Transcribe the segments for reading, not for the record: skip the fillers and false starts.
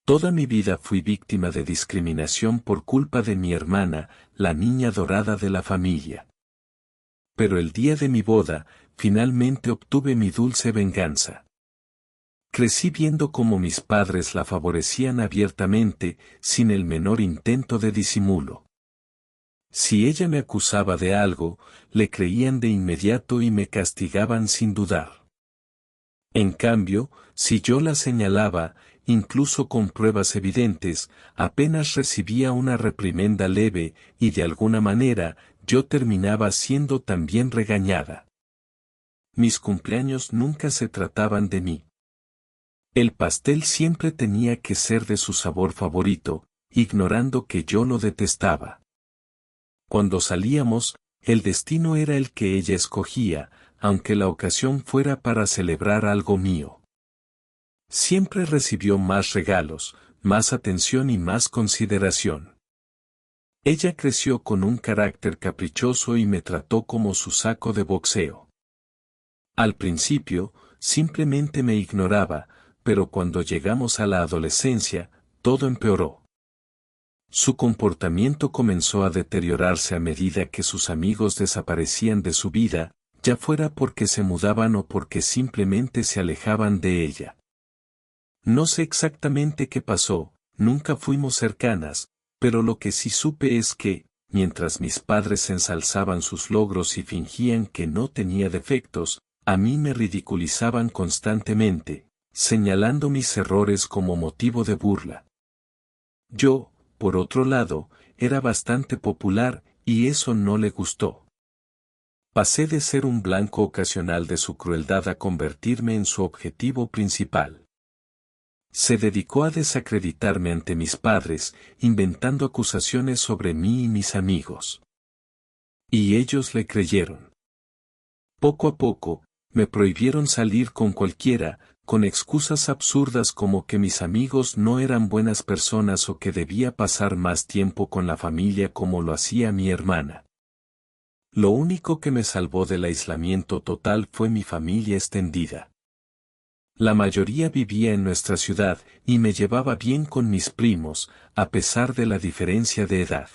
Toda mi vida fui víctima de discriminación por culpa de mi hermana, la niña dorada de la familia. Pero el día de mi boda, finalmente obtuve mi dulce venganza. Crecí viendo cómo mis padres la favorecían abiertamente, sin el menor intento de disimulo. Si ella me acusaba de algo, le creían de inmediato y me castigaban sin dudar. En cambio, si yo la señalaba, incluso con pruebas evidentes, apenas recibía una reprimenda leve y de alguna manera, yo terminaba siendo también regañada. Mis cumpleaños nunca se trataban de mí. El pastel siempre tenía que ser de su sabor favorito, ignorando que yo lo detestaba. Cuando salíamos, el destino era el que ella escogía, aunque la ocasión fuera para celebrar algo mío. Siempre recibió más regalos, más atención y más consideración. Ella creció con un carácter caprichoso y me trató como su saco de boxeo. Al principio, simplemente me ignoraba, pero cuando llegamos a la adolescencia, todo empeoró. Su comportamiento comenzó a deteriorarse a medida que sus amigos desaparecían de su vida, ya fuera porque se mudaban o porque simplemente se alejaban de ella. No sé exactamente qué pasó, nunca fuimos cercanas, pero lo que sí supe es que, mientras mis padres ensalzaban sus logros y fingían que no tenía defectos, a mí me ridiculizaban constantemente, señalando mis errores como motivo de burla. Yo, por otro lado, era bastante popular, y eso no le gustó. Pasé de ser un blanco ocasional de su crueldad a convertirme en su objetivo principal. Se dedicó a desacreditarme ante mis padres, inventando acusaciones sobre mí y mis amigos. Y ellos le creyeron. Poco a poco, me prohibieron salir con cualquiera, con excusas absurdas como que mis amigos no eran buenas personas o que debía pasar más tiempo con la familia como lo hacía mi hermana. Lo único que me salvó del aislamiento total fue mi familia extendida. La mayoría vivía en nuestra ciudad y me llevaba bien con mis primos, a pesar de la diferencia de edad.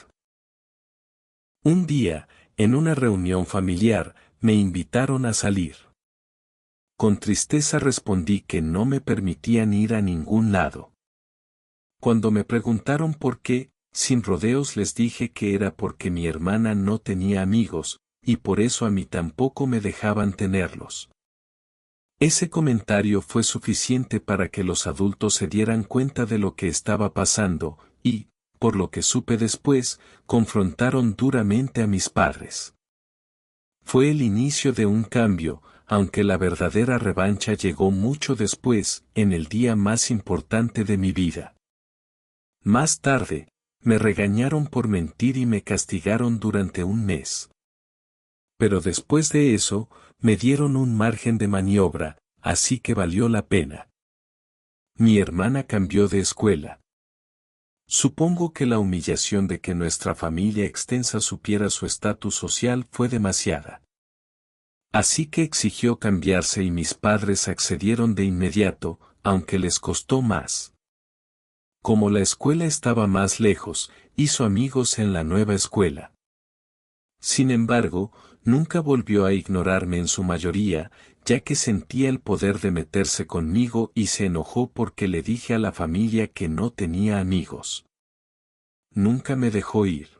Un día, en una reunión familiar, me invitaron a salir. Con tristeza respondí que no me permitían ir a ningún lado. Cuando me preguntaron por qué, sin rodeos les dije que era porque mi hermana no tenía amigos, y por eso a mí tampoco me dejaban tenerlos. Ese comentario fue suficiente para que los adultos se dieran cuenta de lo que estaba pasando, y, por lo que supe después, confrontaron duramente a mis padres. Fue el inicio de un cambio, aunque la verdadera revancha llegó mucho después, en el día más importante de mi vida. Más tarde, me regañaron por mentir y me castigaron durante un mes. Pero después de eso, me dieron un margen de maniobra, así que valió la pena. Mi hermana cambió de escuela. Supongo que la humillación de que nuestra familia extensa supiera su estatus social fue demasiada. Así que exigió cambiarse y mis padres accedieron de inmediato, aunque les costó más. Como la escuela estaba más lejos, hizo amigos en la nueva escuela. Sin embargo, nunca volvió a ignorarme en su mayoría, ya que sentía el poder de meterse conmigo y se enojó porque le dije a la familia que no tenía amigos. Nunca me dejó ir.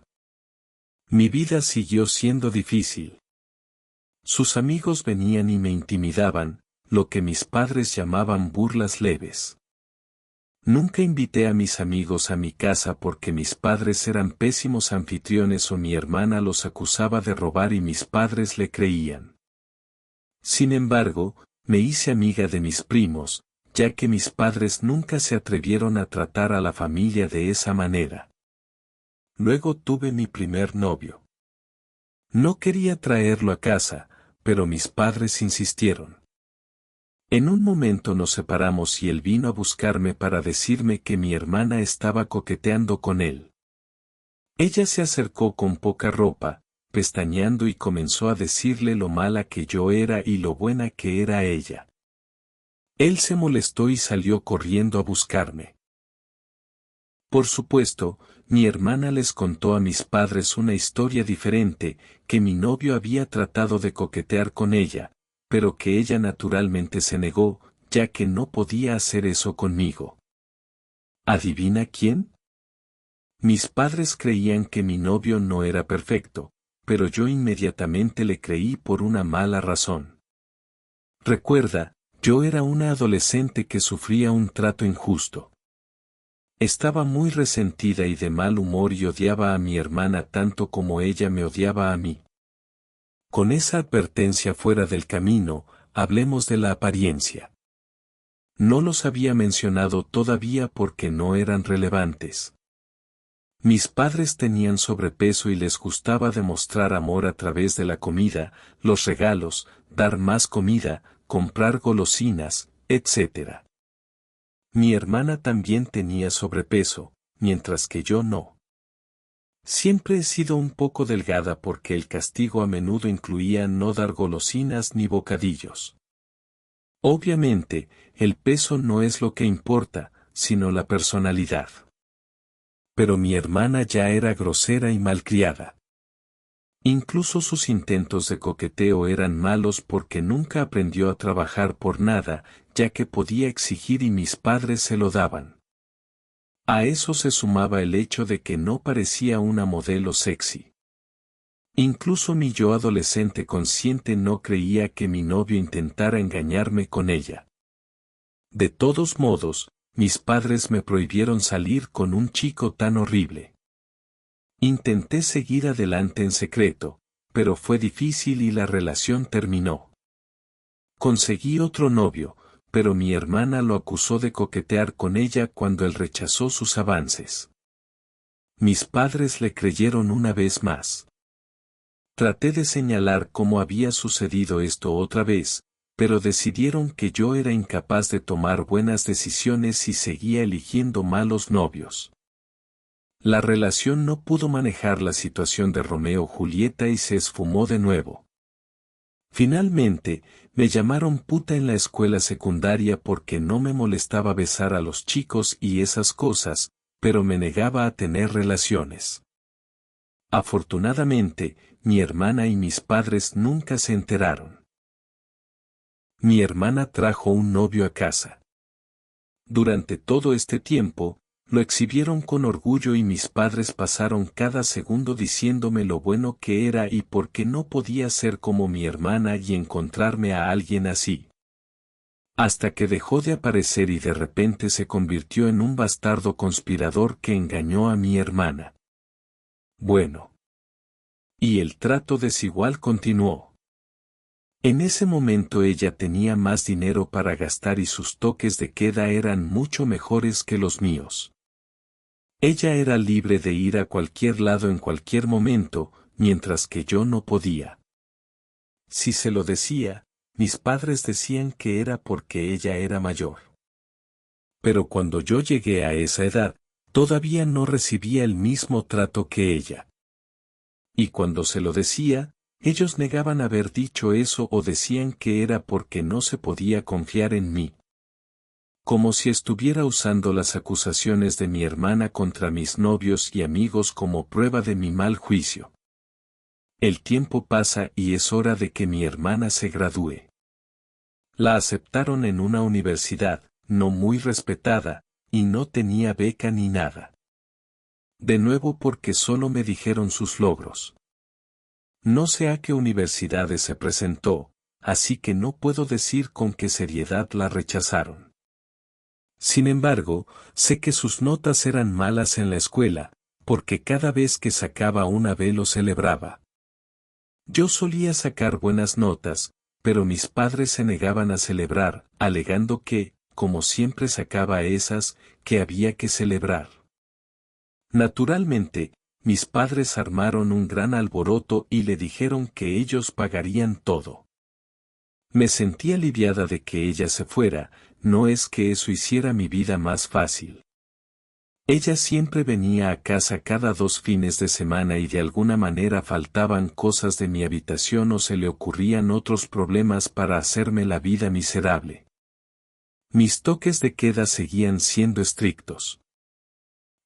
Mi vida siguió siendo difícil. Sus amigos venían y me intimidaban, lo que mis padres llamaban burlas leves. Nunca invité a mis amigos a mi casa porque mis padres eran pésimos anfitriones o mi hermana los acusaba de robar y mis padres le creían. Sin embargo, me hice amiga de mis primos, ya que mis padres nunca se atrevieron a tratar a la familia de esa manera. Luego tuve mi primer novio. No quería traerlo a casa, pero mis padres insistieron. En un momento nos separamos y él vino a buscarme para decirme que mi hermana estaba coqueteando con él. Ella se acercó con poca ropa, pestañeando y comenzó a decirle lo mala que yo era y lo buena que era ella. Él se molestó y salió corriendo a buscarme. Por supuesto, mi hermana les contó a mis padres una historia diferente, que mi novio había tratado de coquetear con ella, pero que ella naturalmente se negó, ya que no podía hacer eso conmigo. ¿Adivina quién? Mis padres creían que mi novio no era perfecto, pero yo inmediatamente le creí por una mala razón. Recuerda, yo era una adolescente que sufría un trato injusto. Estaba muy resentida y de mal humor y odiaba a mi hermana tanto como ella me odiaba a mí. Con esa advertencia fuera del camino, hablemos de la apariencia. No los había mencionado todavía porque no eran relevantes. Mis padres tenían sobrepeso y les gustaba demostrar amor a través de la comida, los regalos, dar más comida, comprar golosinas, etc. Mi hermana también tenía sobrepeso, mientras que yo no. Siempre he sido un poco delgada porque el castigo a menudo incluía no dar golosinas ni bocadillos. Obviamente, el peso no es lo que importa, sino la personalidad. Pero mi hermana ya era grosera y malcriada. Incluso sus intentos de coqueteo eran malos porque nunca aprendió a trabajar por nada, ya que podía exigir y mis padres se lo daban. A eso se sumaba el hecho de que no parecía una modelo sexy. Incluso mi yo adolescente consciente no creía que mi novio intentara engañarme con ella. De todos modos, mis padres me prohibieron salir con un chico tan horrible. Intenté seguir adelante en secreto, pero fue difícil y la relación terminó. Conseguí otro novio, pero mi hermana lo acusó de coquetear con ella cuando él rechazó sus avances. Mis padres le creyeron una vez más. Traté de señalar cómo había sucedido esto otra vez, pero decidieron que yo era incapaz de tomar buenas decisiones y seguía eligiendo malos novios. La relación no pudo manejar la situación de Romeo-Julieta y se esfumó de nuevo. Finalmente, me llamaron puta en la escuela secundaria porque no me molestaba besar a los chicos y esas cosas, pero me negaba a tener relaciones. Afortunadamente, mi hermana y mis padres nunca se enteraron. Mi hermana trajo un novio a casa. Durante todo este tiempo, lo exhibieron con orgullo y mis padres pasaron cada segundo diciéndome lo bueno que era y por qué no podía ser como mi hermana y encontrarme a alguien así. Hasta que dejó de aparecer y de repente se convirtió en un bastardo conspirador que engañó a mi hermana. Bueno. Y el trato desigual continuó. En ese momento ella tenía más dinero para gastar y sus toques de queda eran mucho mejores que los míos. Ella era libre de ir a cualquier lado en cualquier momento, mientras que yo no podía. Si se lo decía, mis padres decían que era porque ella era mayor. Pero cuando yo llegué a esa edad, todavía no recibía el mismo trato que ella. Y cuando se lo decía, ellos negaban haber dicho eso o decían que era porque no se podía confiar en mí. Como si estuviera usando las acusaciones de mi hermana contra mis novios y amigos como prueba de mi mal juicio. El tiempo pasa y es hora de que mi hermana se gradúe. La aceptaron en una universidad, no muy respetada, y no tenía beca ni nada. De nuevo porque solo me dijeron sus logros. No sé a qué universidades se presentó, así que no puedo decir con qué seriedad la rechazaron. Sin embargo, sé que sus notas eran malas en la escuela, porque cada vez que sacaba una B lo celebraba. Yo solía sacar buenas notas, pero mis padres se negaban a celebrar, alegando que, como siempre sacaba esas, que había que celebrar. Naturalmente, mis padres armaron un gran alboroto y le dijeron que ellos pagarían todo. Me sentí aliviada de que ella se fuera, no es que eso hiciera mi vida más fácil. Ella siempre venía a casa cada 2 fines de semana y de alguna manera faltaban cosas de mi habitación o se le ocurrían otros problemas para hacerme la vida miserable. Mis toques de queda seguían siendo estrictos.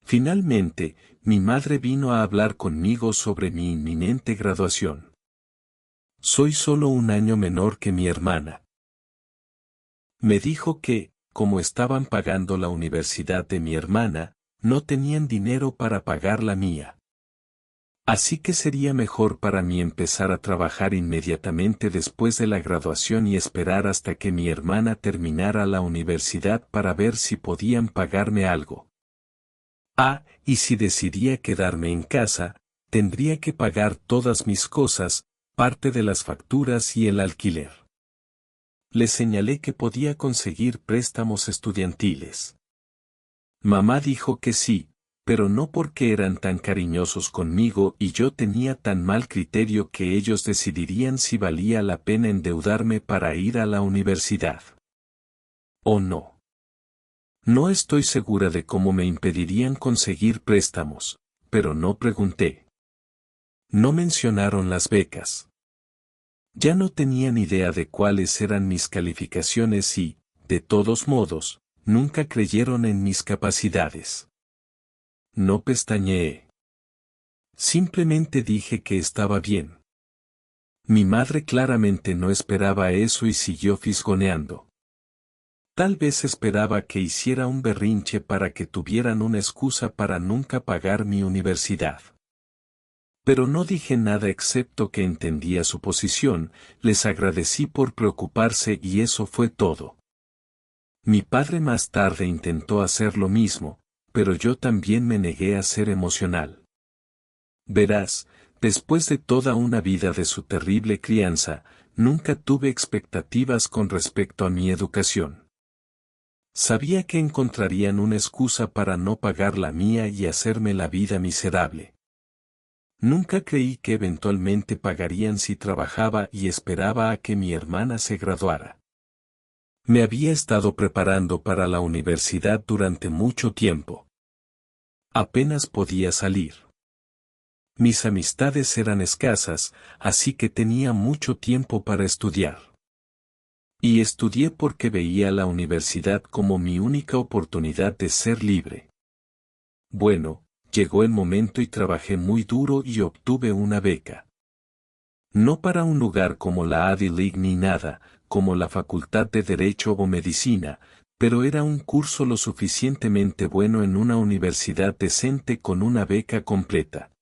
Finalmente, mi madre vino a hablar conmigo sobre mi inminente graduación. Soy solo un año menor que mi hermana. Me dijo que, como estaban pagando la universidad de mi hermana, no tenían dinero para pagar la mía. Así que sería mejor para mí empezar a trabajar inmediatamente después de la graduación y esperar hasta que mi hermana terminara la universidad para ver si podían pagarme algo. Y si decidía quedarme en casa, tendría que pagar todas mis cosas, parte de las facturas y el alquiler. Le señalé que podía conseguir préstamos estudiantiles. Mamá dijo que sí, pero no porque eran tan cariñosos conmigo y yo tenía tan mal criterio que ellos decidirían si valía la pena endeudarme para ir a la universidad. ¿O no? No estoy segura de cómo me impedirían conseguir préstamos, pero no pregunté. No mencionaron las becas. Ya no tenían idea de cuáles eran mis calificaciones y, de todos modos, nunca creyeron en mis capacidades. No pestañeé. Simplemente dije que estaba bien. Mi madre claramente no esperaba eso y siguió fisgoneando. Tal vez esperaba que hiciera un berrinche para que tuvieran una excusa para nunca pagar mi universidad. Pero no dije nada excepto que entendía su posición, les agradecí por preocuparse y eso fue todo. Mi padre más tarde intentó hacer lo mismo, pero yo también me negué a ser emocional. Verás, después de toda una vida de su terrible crianza, nunca tuve expectativas con respecto a mi educación. Sabía que encontrarían una excusa para no pagar la mía y hacerme la vida miserable. Nunca creí que eventualmente pagarían si trabajaba y esperaba a que mi hermana se graduara. Me había estado preparando para la universidad durante mucho tiempo. Apenas podía salir. Mis amistades eran escasas, así que tenía mucho tiempo para estudiar. Y estudié porque veía la universidad como mi única oportunidad de ser libre. Bueno, llegó el momento y trabajé muy duro y obtuve una beca. No para un lugar como la Ivy League ni nada, como la Facultad de Derecho o Medicina, pero era un curso lo suficientemente bueno en una universidad decente con una beca completa.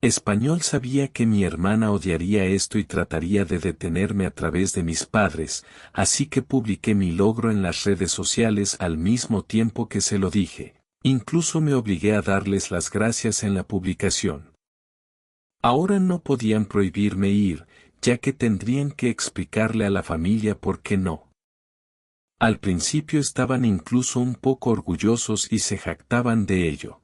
Español sabía que mi hermana odiaría esto y trataría de detenerme a través de mis padres, así que publiqué mi logro en las redes sociales al mismo tiempo que se lo dije. Incluso me obligué a darles las gracias en la publicación. Ahora no podían prohibirme ir, ya que tendrían que explicarle a la familia por qué no. Al principio estaban incluso un poco orgullosos y se jactaban de ello.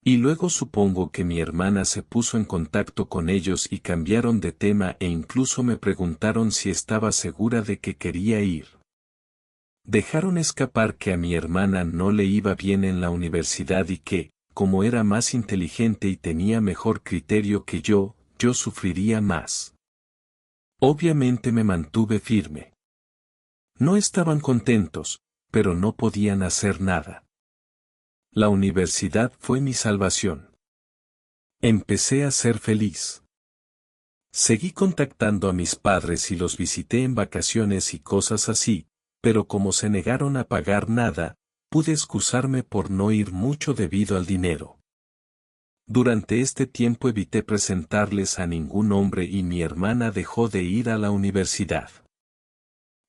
Y luego supongo que mi hermana se puso en contacto con ellos y cambiaron de tema e incluso me preguntaron si estaba segura de que quería ir. Dejaron escapar que a mi hermana no le iba bien en la universidad y que, como era más inteligente y tenía mejor criterio que yo sufriría más. Obviamente me mantuve firme. No estaban contentos, pero no podían hacer nada. La universidad fue mi salvación. Empecé a ser feliz. Seguí contactando a mis padres y los visité en vacaciones y cosas así, pero como se negaron a pagar nada, pude excusarme por no ir mucho debido al dinero. Durante este tiempo evité presentarles a ningún hombre y mi hermana dejó de ir a la universidad.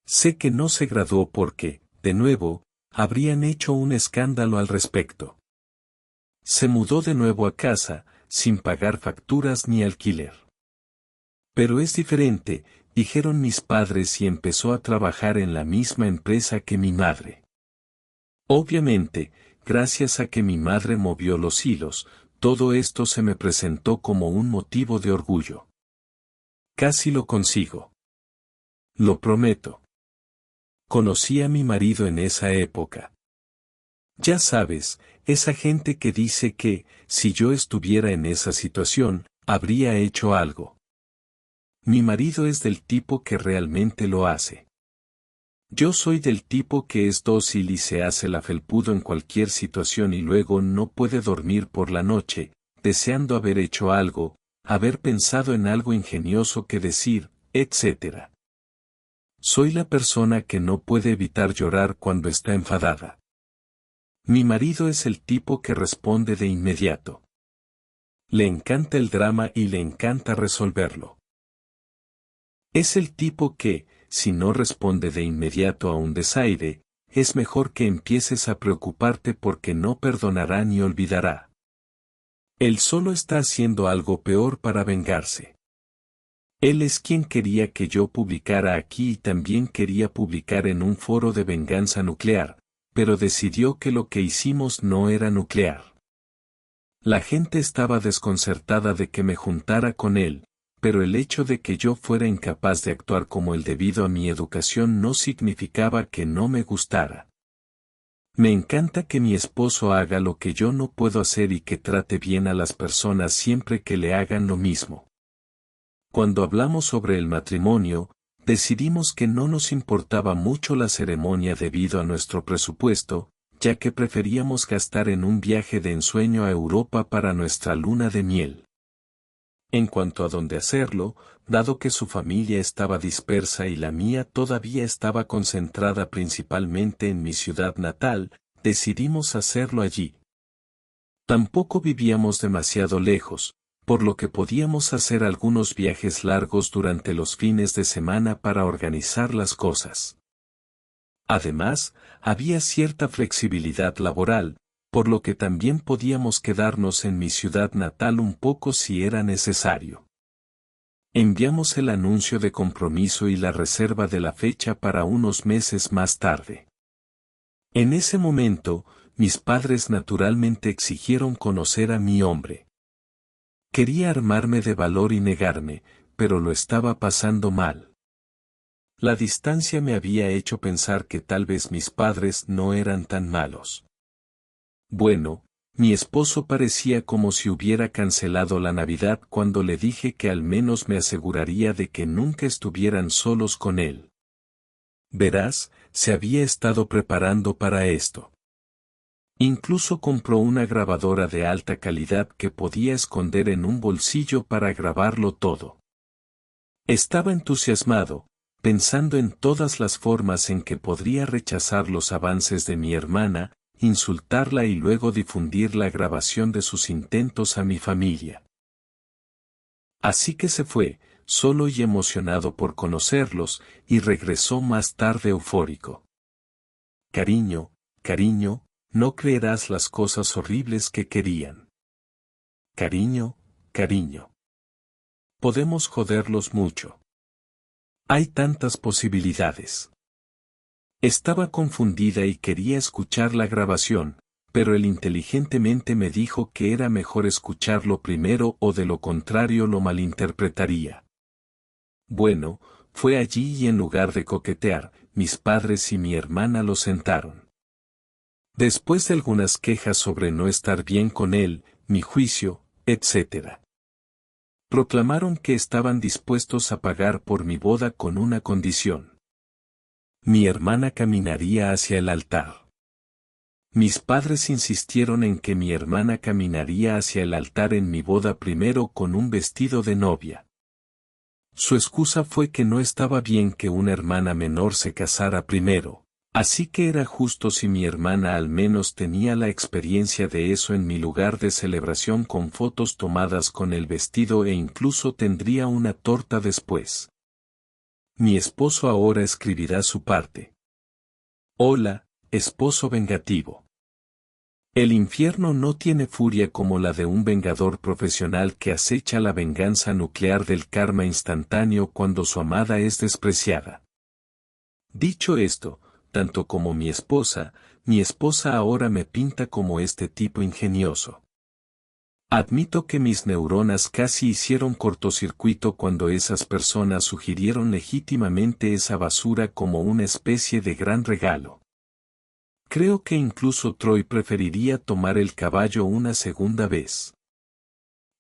Sé que no se graduó porque, de nuevo, habrían hecho un escándalo al respecto. Se mudó de nuevo a casa, sin pagar facturas ni alquiler. Pero es diferente, dijeron mis padres y empezó a trabajar en la misma empresa que mi madre. Obviamente, gracias a que mi madre movió los hilos, todo esto se me presentó como un motivo de orgullo. Casi lo consigo. Lo prometo. Conocí a mi marido en esa época. Ya sabes, esa gente que dice que, si yo estuviera en esa situación, habría hecho algo. Mi marido es del tipo que realmente lo hace. Yo soy del tipo que es dócil y se hace la felpudo en cualquier situación y luego no puede dormir por la noche, deseando haber hecho algo, haber pensado en algo ingenioso que decir, etc. Soy la persona que no puede evitar llorar cuando está enfadada. Mi marido es el tipo que responde de inmediato. Le encanta el drama y le encanta resolverlo. Es el tipo que, si no responde de inmediato a un desaire, es mejor que empieces a preocuparte porque no perdonará ni olvidará. Él solo está haciendo algo peor para vengarse. Él es quien quería que yo publicara aquí y también quería publicar en un foro de venganza nuclear, pero decidió que lo que hicimos no era nuclear. La gente estaba desconcertada de que me juntara con él, pero el hecho de que yo fuera incapaz de actuar como él debido a mi educación no significaba que no me gustara. Me encanta que mi esposo haga lo que yo no puedo hacer y que trate bien a las personas siempre que le hagan lo mismo. Cuando hablamos sobre el matrimonio, decidimos que no nos importaba mucho la ceremonia debido a nuestro presupuesto, ya que preferíamos gastar en un viaje de ensueño a Europa para nuestra luna de miel. En cuanto a dónde hacerlo, dado que su familia estaba dispersa y la mía todavía estaba concentrada principalmente en mi ciudad natal, decidimos hacerlo allí. Tampoco vivíamos demasiado lejos, por lo que podíamos hacer algunos viajes largos durante los fines de semana para organizar las cosas. Además, había cierta flexibilidad laboral, por lo que también podíamos quedarnos en mi ciudad natal un poco si era necesario. Enviamos el anuncio de compromiso y la reserva de la fecha para unos meses más tarde. En ese momento, mis padres naturalmente exigieron conocer a mi hombre. Quería armarme de valor y negarme, pero lo estaba pasando mal. La distancia me había hecho pensar que tal vez mis padres no eran tan malos. Bueno, mi esposo parecía como si hubiera cancelado la Navidad cuando le dije que al menos me aseguraría de que nunca estuvieran solos con él. Verás, se había estado preparando para esto. Incluso compró una grabadora de alta calidad que podía esconder en un bolsillo para grabarlo todo. Estaba entusiasmado, pensando en todas las formas en que podría rechazar los avances de mi hermana, insultarla y luego difundir la grabación de sus intentos a mi familia. Así que se fue, solo y emocionado por conocerlos, y regresó más tarde eufórico. Cariño, cariño, no creerás las cosas horribles que querían. Cariño, cariño. Podemos joderlos mucho. Hay tantas posibilidades. Estaba confundida y quería escuchar la grabación, pero él inteligentemente me dijo que era mejor escucharlo primero o de lo contrario lo malinterpretaría. Bueno, fue allí y en lugar de coquetear, mis padres y mi hermana lo sentaron. Después de algunas quejas sobre no estar bien con él, mi juicio, etc. Proclamaron que estaban dispuestos a pagar por mi boda con una condición. Mi hermana caminaría hacia el altar. Mis padres insistieron en que mi hermana caminaría hacia el altar en mi boda primero con un vestido de novia. Su excusa fue que no estaba bien que una hermana menor se casara primero, así que era justo si mi hermana al menos tenía la experiencia de eso en mi lugar de celebración con fotos tomadas con el vestido e incluso tendría una torta después. Mi esposo ahora escribirá su parte. Hola, esposo vengativo. El infierno no tiene furia como la de un vengador profesional que acecha la venganza nuclear del karma instantáneo cuando su amada es despreciada. Dicho esto, tanto como mi esposa ahora me pinta como este tipo ingenioso. Admito que mis neuronas casi hicieron cortocircuito cuando esas personas sugirieron legítimamente esa basura como una especie de gran regalo. Creo que incluso Troy preferiría tomar el caballo una segunda vez.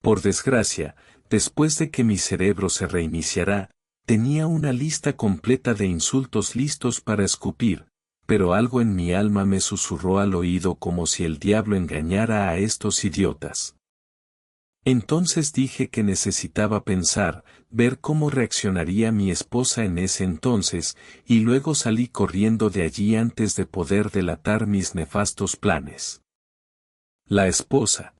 Por desgracia, después de que mi cerebro se reiniciará, tenía una lista completa de insultos listos para escupir, pero algo en mi alma me susurró al oído como si el diablo engañara a estos idiotas. Entonces dije que necesitaba pensar, ver cómo reaccionaría mi esposa en ese entonces, y luego salí corriendo de allí antes de poder delatar mis nefastos planes. La esposa.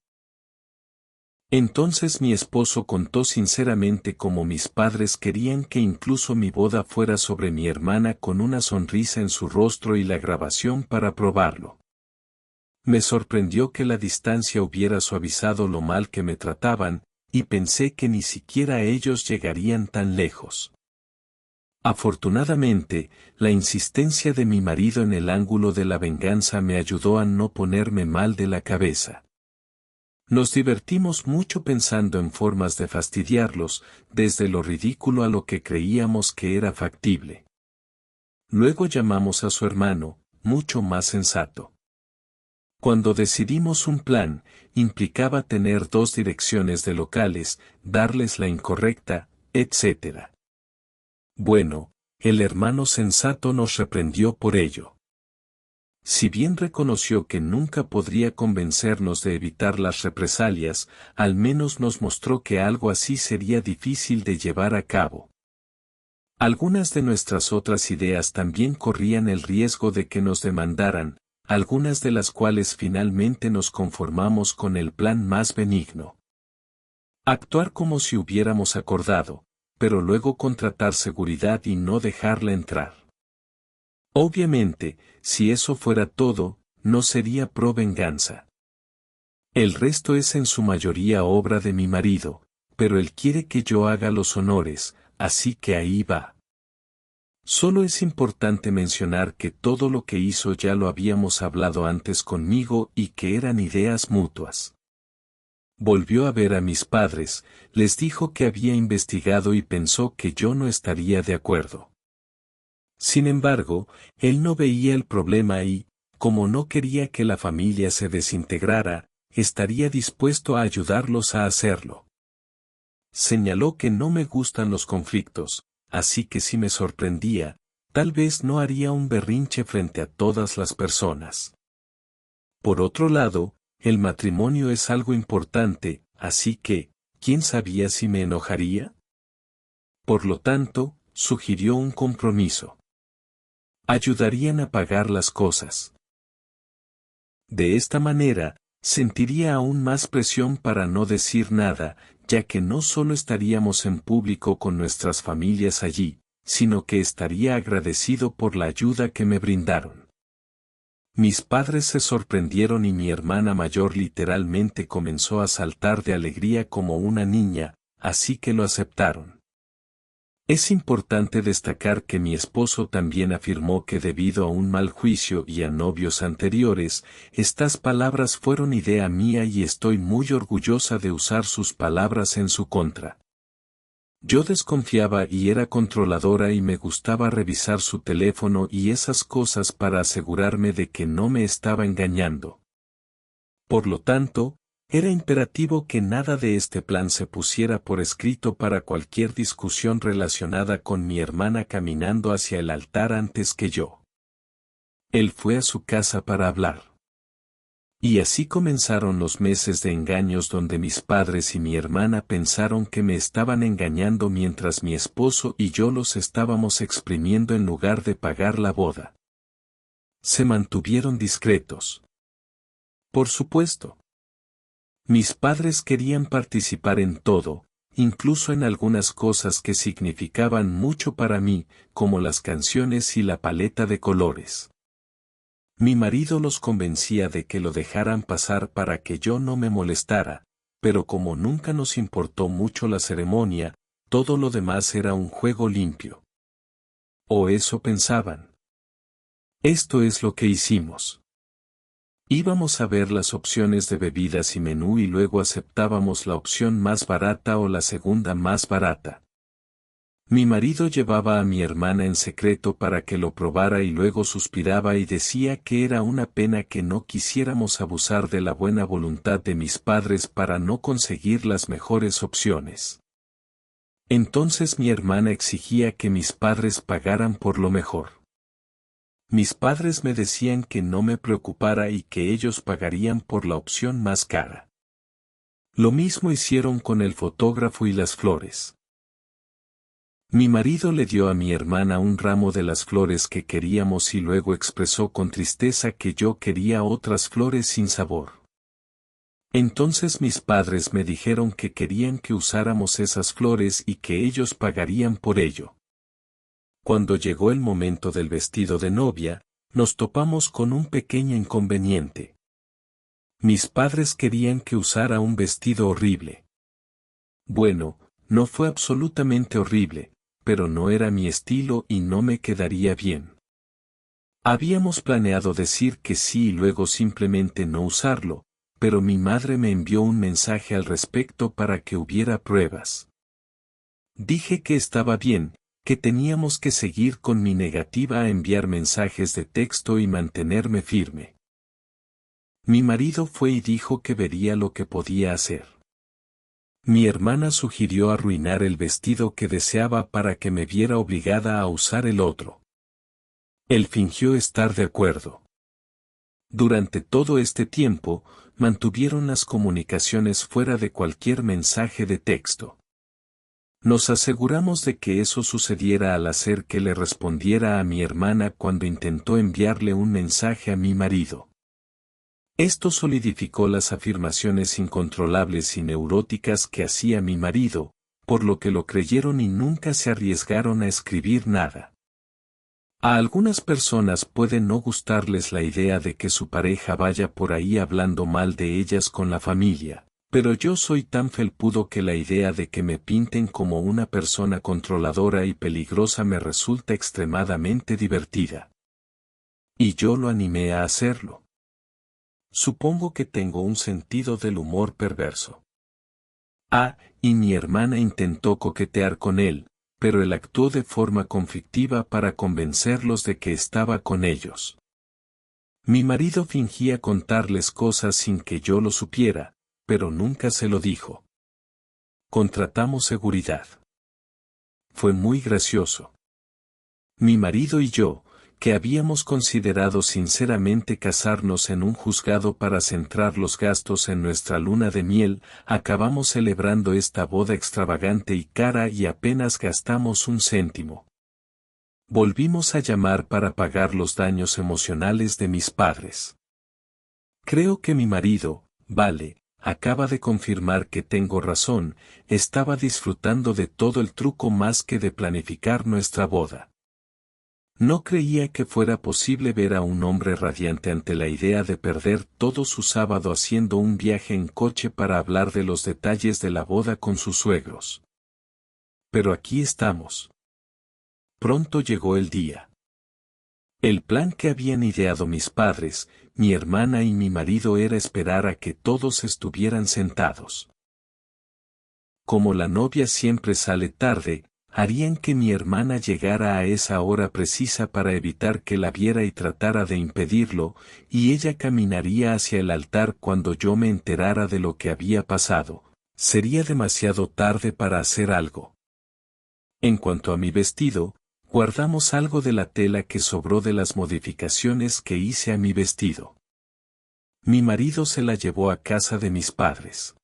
Entonces mi esposo contó sinceramente cómo mis padres querían que incluso mi boda fuera sobre mi hermana con una sonrisa en su rostro y la grabación para probarlo. Me sorprendió que la distancia hubiera suavizado lo mal que me trataban, y pensé que ni siquiera ellos llegarían tan lejos. Afortunadamente, la insistencia de mi marido en el ángulo de la venganza me ayudó a no ponerme mal de la cabeza. Nos divertimos mucho pensando en formas de fastidiarlos, desde lo ridículo a lo que creíamos que era factible. Luego llamamos a su hermano, mucho más sensato. Cuando decidimos un plan, implicaba tener 2 direcciones de locales, darles la incorrecta, etc. Bueno, el hermano sensato nos reprendió por ello. Si bien reconoció que nunca podría convencernos de evitar las represalias, al menos nos mostró que algo así sería difícil de llevar a cabo. Algunas de nuestras otras ideas también corrían el riesgo de que nos demandaran, algunas de las cuales finalmente nos conformamos con el plan más benigno. Actuar como si hubiéramos acordado, pero luego contratar seguridad y no dejarla entrar. Obviamente, si eso fuera todo, no sería pro venganza. El resto es en su mayoría obra de mi marido, pero él quiere que yo haga los honores, así que ahí va. Solo es importante mencionar que todo lo que hizo ya lo habíamos hablado antes conmigo y que eran ideas mutuas. Volvió a ver a mis padres, les dijo que había investigado y pensó que yo no estaría de acuerdo. Sin embargo, él no veía el problema y, como no quería que la familia se desintegrara, estaría dispuesto a ayudarlos a hacerlo. Señaló que no me gustan los conflictos, así que si me sorprendía, tal vez no haría un berrinche frente a todas las personas. Por otro lado, el matrimonio es algo importante, así que, ¿quién sabía si me enojaría? Por lo tanto, sugirió un compromiso. Ayudarían a pagar las cosas. De esta manera, sentiría aún más presión para no decir nada, ya que no solo estaríamos en público con nuestras familias allí, sino que estaría agradecido por la ayuda que me brindaron. Mis padres se sorprendieron y mi hermana mayor literalmente comenzó a saltar de alegría como una niña, así que lo aceptaron. Es importante destacar que mi esposo también afirmó que debido a un mal juicio y a novios anteriores, estas palabras fueron idea mía y estoy muy orgullosa de usar sus palabras en su contra. Yo desconfiaba y era controladora y me gustaba revisar su teléfono y esas cosas para asegurarme de que no me estaba engañando. Por lo tanto, era imperativo que nada de este plan se pusiera por escrito para cualquier discusión relacionada con mi hermana caminando hacia el altar antes que yo. Él fue a su casa para hablar. Y así comenzaron los meses de engaños donde mis padres y mi hermana pensaron que me estaban engañando mientras mi esposo y yo los estábamos exprimiendo en lugar de pagar la boda. Se mantuvieron discretos. Por supuesto. Mis padres querían participar en todo, incluso en algunas cosas que significaban mucho para mí, como las canciones y la paleta de colores. Mi marido los convencía de que lo dejaran pasar para que yo no me molestara, pero como nunca nos importó mucho la ceremonia, todo lo demás era un juego limpio. O eso pensaban. Esto es lo que hicimos. Íbamos a ver las opciones de bebidas y menú y luego aceptábamos la opción más barata o la segunda más barata. Mi marido llevaba a mi hermana en secreto para que lo probara y luego suspiraba y decía que era una pena que no quisiéramos abusar de la buena voluntad de mis padres para no conseguir las mejores opciones. Entonces mi hermana exigía que mis padres pagaran por lo mejor. Mis padres me decían que no me preocupara y que ellos pagarían por la opción más cara. Lo mismo hicieron con el fotógrafo y las flores. Mi marido le dio a mi hermana un ramo de las flores que queríamos y luego expresó con tristeza que yo quería otras flores sin sabor. Entonces mis padres me dijeron que querían que usáramos esas flores y que ellos pagarían por ello. Cuando llegó el momento del vestido de novia, nos topamos con un pequeño inconveniente. Mis padres querían que usara un vestido horrible. Bueno, no fue absolutamente horrible, pero no era mi estilo y no me quedaría bien. Habíamos planeado decir que sí y luego simplemente no usarlo, pero mi madre me envió un mensaje al respecto para que hubiera pruebas. Dije que estaba bien, que teníamos que seguir con mi negativa a enviar mensajes de texto y mantenerme firme. Mi marido fue y dijo que vería lo que podía hacer. Mi hermana sugirió arruinar el vestido que deseaba para que me viera obligada a usar el otro. Él fingió estar de acuerdo. Durante todo este tiempo, mantuvieron las comunicaciones fuera de cualquier mensaje de texto. Nos aseguramos de que eso sucediera al hacer que le respondiera a mi hermana cuando intentó enviarle un mensaje a mi marido. Esto solidificó las afirmaciones incontrolables y neuróticas que hacía mi marido, por lo que lo creyeron y nunca se arriesgaron a escribir nada. A algunas personas puede no gustarles la idea de que su pareja vaya por ahí hablando mal de ellas con la familia, pero yo soy tan felpudo que la idea de que me pinten como una persona controladora y peligrosa me resulta extremadamente divertida. Y yo lo animé a hacerlo. Supongo que tengo un sentido del humor perverso. Y mi hermana intentó coquetear con él, pero él actuó de forma conflictiva para convencerlos de que estaba con ellos. Mi marido fingía contarles cosas sin que yo lo supiera, pero nunca se lo dijo. Contratamos seguridad. Fue muy gracioso. Mi marido y yo, que habíamos considerado sinceramente casarnos en un juzgado para centrar los gastos en nuestra luna de miel, acabamos celebrando esta boda extravagante y cara y apenas gastamos un céntimo. Volvimos a llamar para pagar los daños emocionales de mis padres. Creo que mi marido, Vale, acaba de confirmar que tengo razón, estaba disfrutando de todo el truco más que de planificar nuestra boda. No creía que fuera posible ver a un hombre radiante ante la idea de perder todo su sábado haciendo un viaje en coche para hablar de los detalles de la boda con sus suegros. Pero aquí estamos. Pronto llegó el día. El plan que habían ideado mis padres, mi hermana y mi marido era esperar a que todos estuvieran sentados. Como la novia siempre sale tarde, harían que mi hermana llegara a esa hora precisa para evitar que la viera y tratara de impedirlo, y ella caminaría hacia el altar cuando yo me enterara de lo que había pasado. Sería demasiado tarde para hacer algo. En cuanto a mi vestido, guardamos algo de la tela que sobró de las modificaciones que hice a mi vestido. Mi marido se la llevó a casa de mis padres.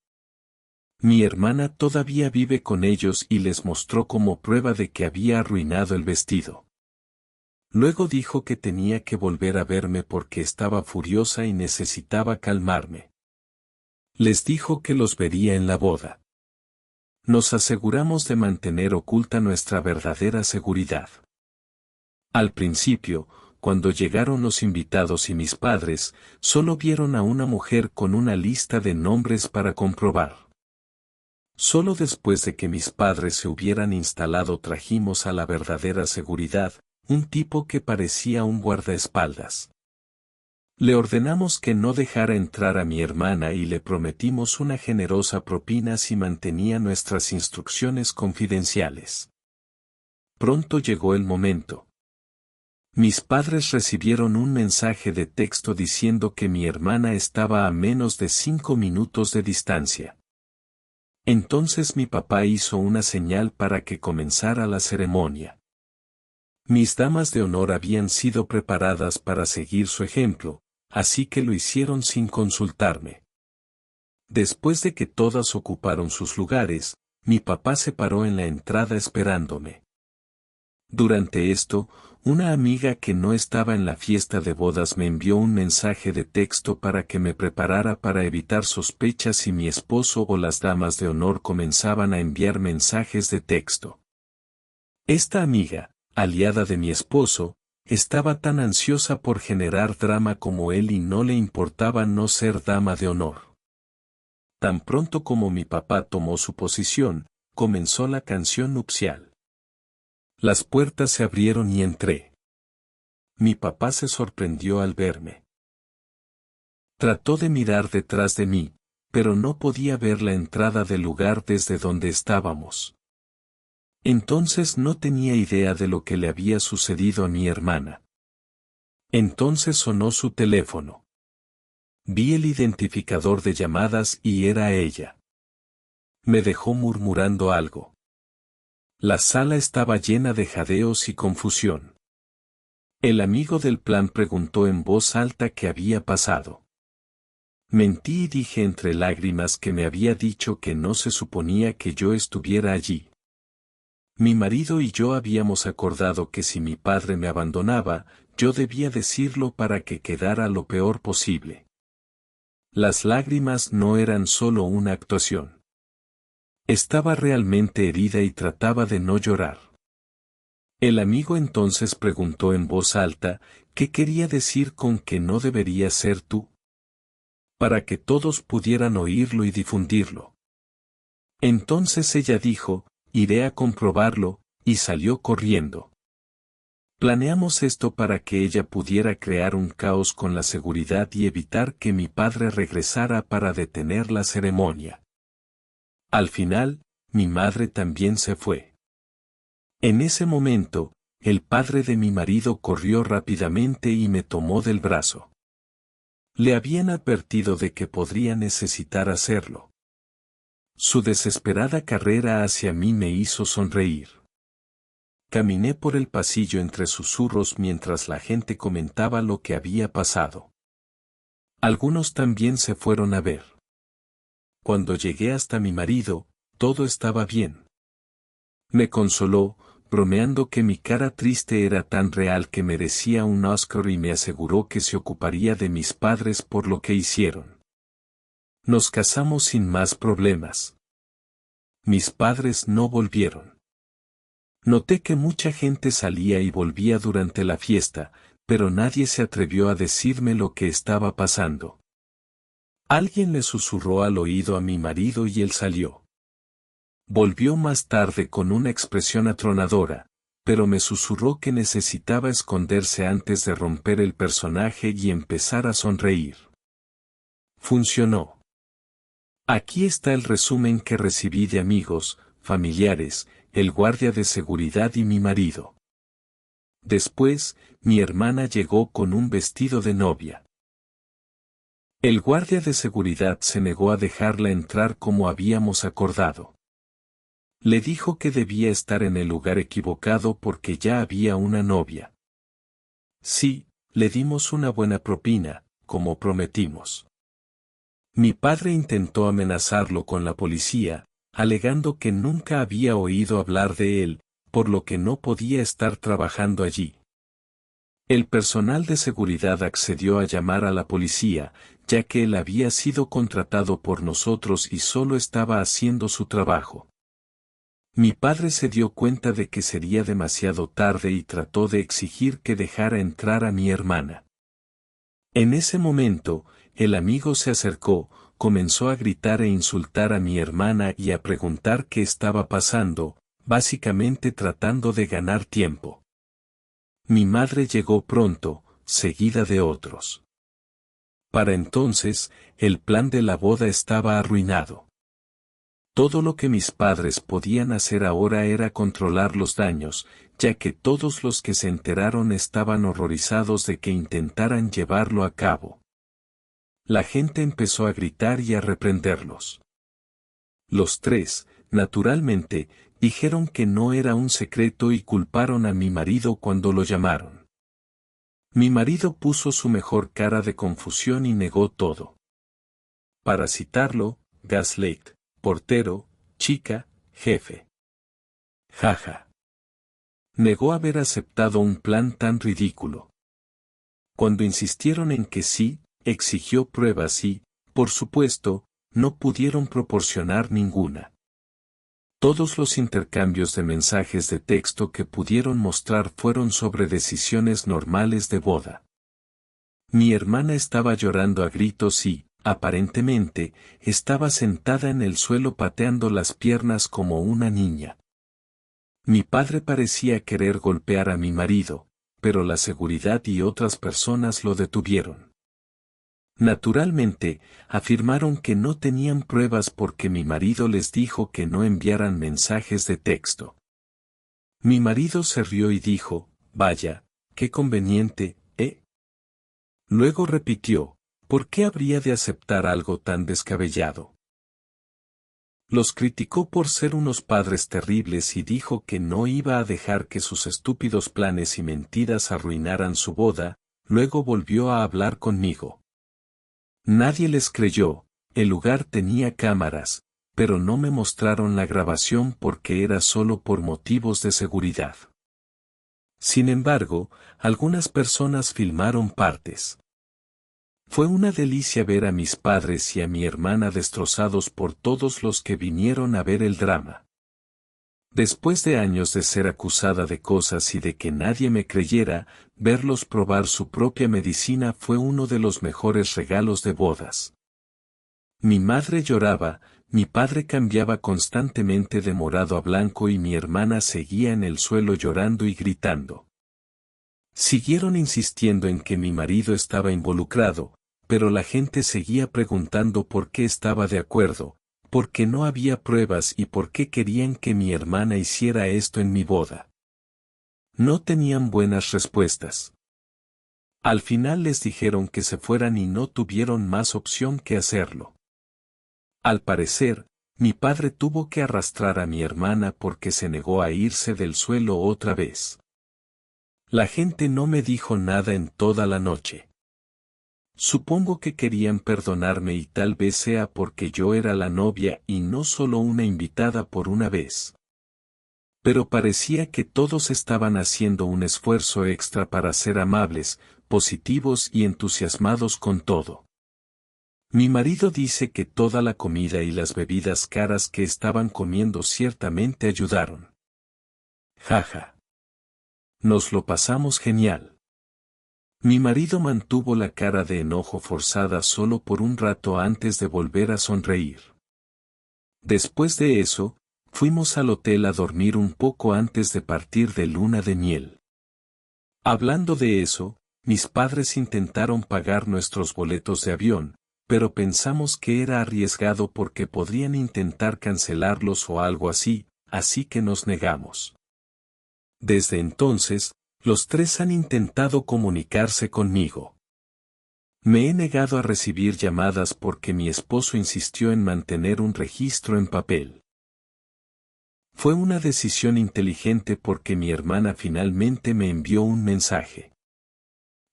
Mi hermana todavía vive con ellos y les mostró como prueba de que había arruinado el vestido. Luego dijo que tenía que volver a verme porque estaba furiosa y necesitaba calmarme. Les dijo que los vería en la boda. Nos aseguramos de mantener oculta nuestra verdadera seguridad. Al principio, cuando llegaron los invitados y mis padres, solo vieron a una mujer con una lista de nombres para comprobar. Solo después de que mis padres se hubieran instalado trajimos a la verdadera seguridad, un tipo que parecía un guardaespaldas. Le ordenamos que no dejara entrar a mi hermana y le prometimos una generosa propina si mantenía nuestras instrucciones confidenciales. Pronto llegó el momento. Mis padres recibieron un mensaje de texto diciendo que mi hermana estaba a menos de 5 minutos de distancia. Entonces mi papá hizo una señal para que comenzara la ceremonia. Mis damas de honor habían sido preparadas para seguir su ejemplo, así que lo hicieron sin consultarme. Después de que todas ocuparon sus lugares, mi papá se paró en la entrada esperándome. Durante esto, una amiga que no estaba en la fiesta de bodas me envió un mensaje de texto para que me preparara para evitar sospechas si mi esposo o las damas de honor comenzaban a enviar mensajes de texto. Esta amiga, aliada de mi esposo, estaba tan ansiosa por generar drama como él y no le importaba no ser dama de honor. Tan pronto como mi papá tomó su posición, comenzó la canción nupcial. Las puertas se abrieron y entré. Mi papá se sorprendió al verme. Trató de mirar detrás de mí, pero no podía ver la entrada del lugar desde donde estábamos. Entonces no tenía idea de lo que le había sucedido a mi hermana. Entonces sonó su teléfono. Vi el identificador de llamadas y era ella. Me dejó murmurando algo. La sala estaba llena de jadeos y confusión. El amigo del plan preguntó en voz alta qué había pasado. Mentí y dije entre lágrimas que me había dicho que no se suponía que yo estuviera allí. Mi marido y yo habíamos acordado que si mi padre me abandonaba, yo debía decirlo para que quedara lo peor posible. Las lágrimas no eran solo una actuación. Estaba realmente herida y trataba de no llorar. El amigo entonces preguntó en voz alta, ¿qué quería decir con que no debería ser tú? Para que todos pudieran oírlo y difundirlo. Entonces ella dijo, iré a comprobarlo, y salió corriendo. Planeamos esto para que ella pudiera crear un caos con la seguridad y evitar que mi padre regresara para detener la ceremonia. Al final, mi madre también se fue. En ese momento, el padre de mi marido corrió rápidamente y me tomó del brazo. Le habían advertido de que podría necesitar hacerlo. Su desesperada carrera hacia mí me hizo sonreír. Caminé por el pasillo entre susurros mientras la gente comentaba lo que había pasado. Algunos también se fueron a ver. Cuando llegué hasta mi marido, todo estaba bien. Me consoló, bromeando que mi cara triste era tan real que merecía un Oscar y me aseguró que se ocuparía de mis padres por lo que hicieron. Nos casamos sin más problemas. Mis padres no volvieron. Noté que mucha gente salía y volvía durante la fiesta, pero nadie se atrevió a decirme lo que estaba pasando. Alguien le susurró al oído a mi marido y él salió. Volvió más tarde con una expresión atronadora, pero me susurró que necesitaba esconderse antes de romper el personaje y empezar a sonreír. Funcionó. Aquí está el resumen que recibí de amigos, familiares, el guardia de seguridad y mi marido. Después, mi hermana llegó con un vestido de novia. El guardia de seguridad se negó a dejarla entrar como habíamos acordado. Le dijo que debía estar en el lugar equivocado porque ya había una novia. Sí, le dimos una buena propina, como prometimos. Mi padre intentó amenazarlo con la policía, alegando que nunca había oído hablar de él, por lo que no podía estar trabajando allí. El personal de seguridad accedió a llamar a la policía, ya que él había sido contratado por nosotros y solo estaba haciendo su trabajo. Mi padre se dio cuenta de que sería demasiado tarde y trató de exigir que dejara entrar a mi hermana. En ese momento, el amigo se acercó, comenzó a gritar e insultar a mi hermana y a preguntar qué estaba pasando, básicamente tratando de ganar tiempo. Mi madre llegó pronto, seguida de otros. Para entonces, el plan de la boda estaba arruinado. Todo lo que mis padres podían hacer ahora era controlar los daños, ya que todos los que se enteraron estaban horrorizados de que intentaran llevarlo a cabo. La gente empezó a gritar y a reprenderlos. Los tres, naturalmente, dijeron que no era un secreto y culparon a mi marido cuando lo llamaron. Mi marido puso su mejor cara de confusión y negó todo. Para citarlo, gaslight, portero, chica, jefe. Jaja. Negó haber aceptado un plan tan ridículo. Cuando insistieron en que sí, exigió pruebas y, por supuesto, no pudieron proporcionar ninguna. Todos los intercambios de mensajes de texto que pudieron mostrar fueron sobre decisiones normales de boda. Mi hermana estaba llorando a gritos y, aparentemente, estaba sentada en el suelo pateando las piernas como una niña. Mi padre parecía querer golpear a mi marido, pero la seguridad y otras personas lo detuvieron. Naturalmente, afirmaron que no tenían pruebas porque mi marido les dijo que no enviaran mensajes de texto. Mi marido se rió y dijo, vaya, qué conveniente, ¿eh? Luego repitió, ¿por qué habría de aceptar algo tan descabellado? Los criticó por ser unos padres terribles y dijo que no iba a dejar que sus estúpidos planes y mentiras arruinaran su boda. Luego volvió a hablar conmigo. Nadie les creyó, el lugar tenía cámaras, pero no me mostraron la grabación porque era solo por motivos de seguridad. Sin embargo, algunas personas filmaron partes. Fue una delicia ver a mis padres y a mi hermana destrozados por todos los que vinieron a ver el drama. Después de años de ser acusada de cosas y de que nadie me creyera, verlos probar su propia medicina fue uno de los mejores regalos de bodas. Mi madre lloraba, mi padre cambiaba constantemente de morado a blanco y mi hermana seguía en el suelo llorando y gritando. Siguieron insistiendo en que mi marido estaba involucrado, pero la gente seguía preguntando por qué estaba de acuerdo, por qué no había pruebas y por qué querían que mi hermana hiciera esto en mi boda. No tenían buenas respuestas. Al final les dijeron que se fueran y no tuvieron más opción que hacerlo. Al parecer, mi padre tuvo que arrastrar a mi hermana porque se negó a irse del suelo otra vez. La gente no me dijo nada en toda la noche. Supongo que querían perdonarme y tal vez sea porque yo era la novia y no solo una invitada por una vez. Pero parecía que todos estaban haciendo un esfuerzo extra para ser amables, positivos y entusiasmados con todo. Mi marido dice que toda la comida y las bebidas caras que estaban comiendo ciertamente ayudaron. Jaja. Nos lo pasamos genial. Mi marido mantuvo la cara de enojo forzada solo por un rato antes de volver a sonreír. Después de eso, fuimos al hotel a dormir un poco antes de partir de luna de miel. Hablando de eso, mis padres intentaron pagar nuestros boletos de avión, pero pensamos que era arriesgado porque podrían intentar cancelarlos o algo así que nos negamos. Desde entonces, los tres han intentado comunicarse conmigo. Me he negado a recibir llamadas porque mi esposo insistió en mantener un registro en papel. Fue una decisión inteligente porque mi hermana finalmente me envió un mensaje.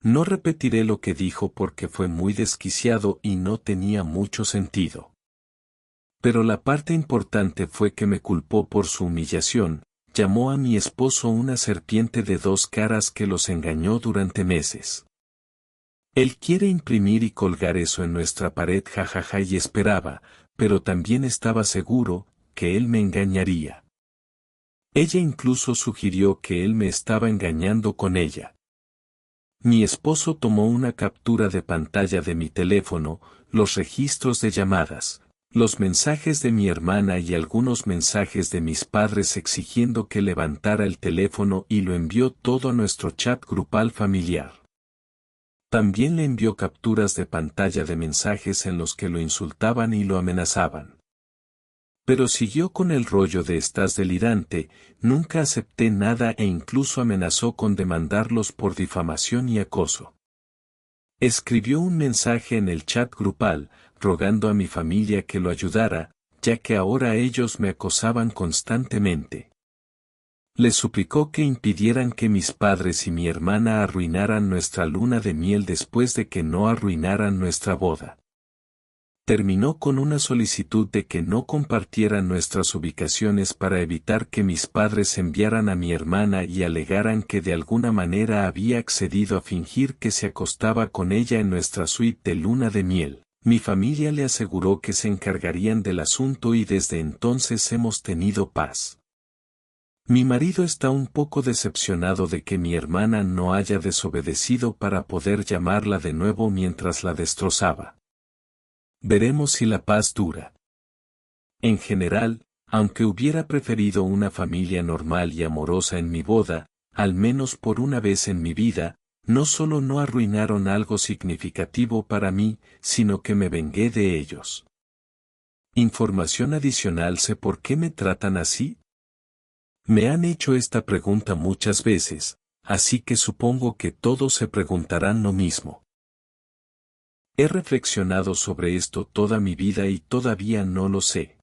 No repetiré lo que dijo porque fue muy desquiciado y no tenía mucho sentido. Pero la parte importante fue que me culpó por su humillación. Llamó a mi esposo una serpiente de dos caras que los engañó durante meses. Él quiere imprimir y colgar eso en nuestra pared jajaja y esperaba, pero también estaba seguro, que él me engañaría. Ella incluso sugirió que él me estaba engañando con ella. Mi esposo tomó una captura de pantalla de mi teléfono, los registros de llamadas, los mensajes de mi hermana y algunos mensajes de mis padres exigiendo que levantara el teléfono y lo envió todo a nuestro chat grupal familiar. También le envió capturas de pantalla de mensajes en los que lo insultaban y lo amenazaban. Pero siguió con el rollo de estás delirante, nunca acepté nada e incluso amenazó con demandarlos por difamación y acoso. Escribió un mensaje en el chat grupal, rogando a mi familia que lo ayudara, ya que ahora ellos me acosaban constantemente. Les suplicó que impidieran que mis padres y mi hermana arruinaran nuestra luna de miel después de que no arruinaran nuestra boda. Terminó con una solicitud de que no compartieran nuestras ubicaciones para evitar que mis padres enviaran a mi hermana y alegaran que de alguna manera había accedido a fingir que se acostaba con ella en nuestra suite de luna de miel. Mi familia le aseguró que se encargarían del asunto y desde entonces hemos tenido paz. Mi marido está un poco decepcionado de que mi hermana no haya desobedecido para poder llamarla de nuevo mientras la destrozaba. Veremos si la paz dura. En general, aunque hubiera preferido una familia normal y amorosa en mi boda, al menos por una vez en mi vida, no solo no arruinaron algo significativo para mí, sino que me vengué de ellos. Información adicional: ¿sé por qué me tratan así? Me han hecho esta pregunta muchas veces, así que supongo que todos se preguntarán lo mismo. He reflexionado sobre esto toda mi vida y todavía no lo sé.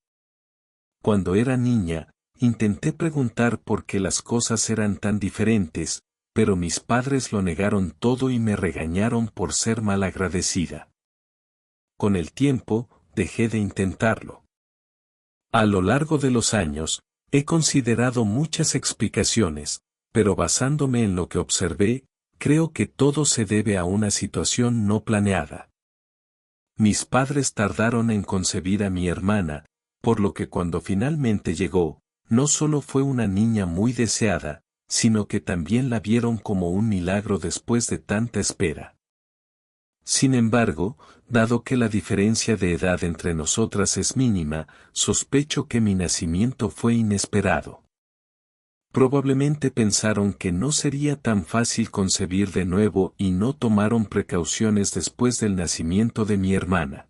Cuando era niña, intenté preguntar por qué las cosas eran tan diferentes, pero mis padres lo negaron todo y me regañaron por ser malagradecida. Con el tiempo, dejé de intentarlo. A lo largo de los años, he considerado muchas explicaciones, pero basándome en lo que observé, creo que todo se debe a una situación no planeada. Mis padres tardaron en concebir a mi hermana, por lo que cuando finalmente llegó, no solo fue una niña muy deseada, sino que también la vieron como un milagro después de tanta espera. Sin embargo, dado que la diferencia de edad entre nosotras es mínima, sospecho que mi nacimiento fue inesperado. Probablemente pensaron que no sería tan fácil concebir de nuevo y no tomaron precauciones después del nacimiento de mi hermana.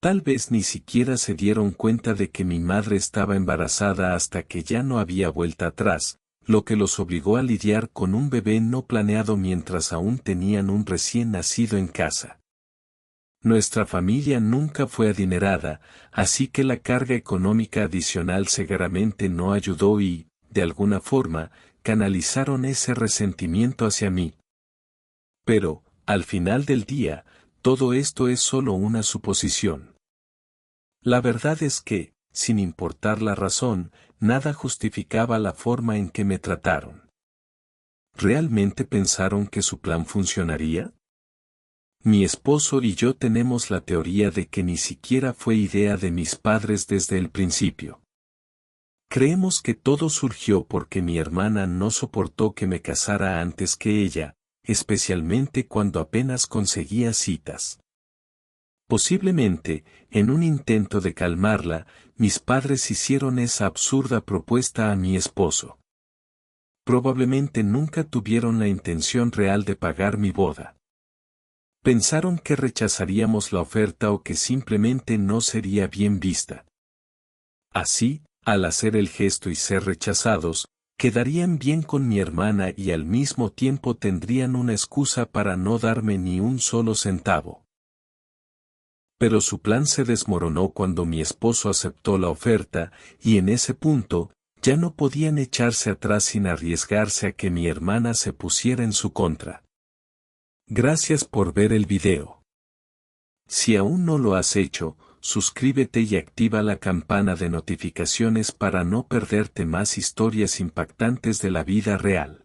Tal vez ni siquiera se dieron cuenta de que mi madre estaba embarazada hasta que ya no había vuelta atrás, lo que los obligó a lidiar con un bebé no planeado mientras aún tenían un recién nacido en casa. Nuestra familia nunca fue adinerada, así que la carga económica adicional seguramente no ayudó y, de alguna forma, canalizaron ese resentimiento hacia mí. Pero, al final del día, todo esto es solo una suposición. La verdad es que, sin importar la razón, nada justificaba la forma en que me trataron. ¿Realmente pensaron que su plan funcionaría? Mi esposo y yo tenemos la teoría de que ni siquiera fue idea de mis padres desde el principio. Creemos que todo surgió porque mi hermana no soportó que me casara antes que ella, especialmente cuando apenas conseguía citas. Posiblemente, en un intento de calmarla, mis padres hicieron esa absurda propuesta a mi esposo. Probablemente nunca tuvieron la intención real de pagar mi boda. Pensaron que rechazaríamos la oferta o que simplemente no sería bien vista. Así, al hacer el gesto y ser rechazados, quedarían bien con mi hermana y al mismo tiempo tendrían una excusa para no darme ni un solo centavo. Pero su plan se desmoronó cuando mi esposo aceptó la oferta, y en ese punto, ya no podían echarse atrás sin arriesgarse a que mi hermana se pusiera en su contra. Gracias por ver el video. Si aún no lo has hecho, suscríbete y activa la campana de notificaciones para no perderte más historias impactantes de la vida real.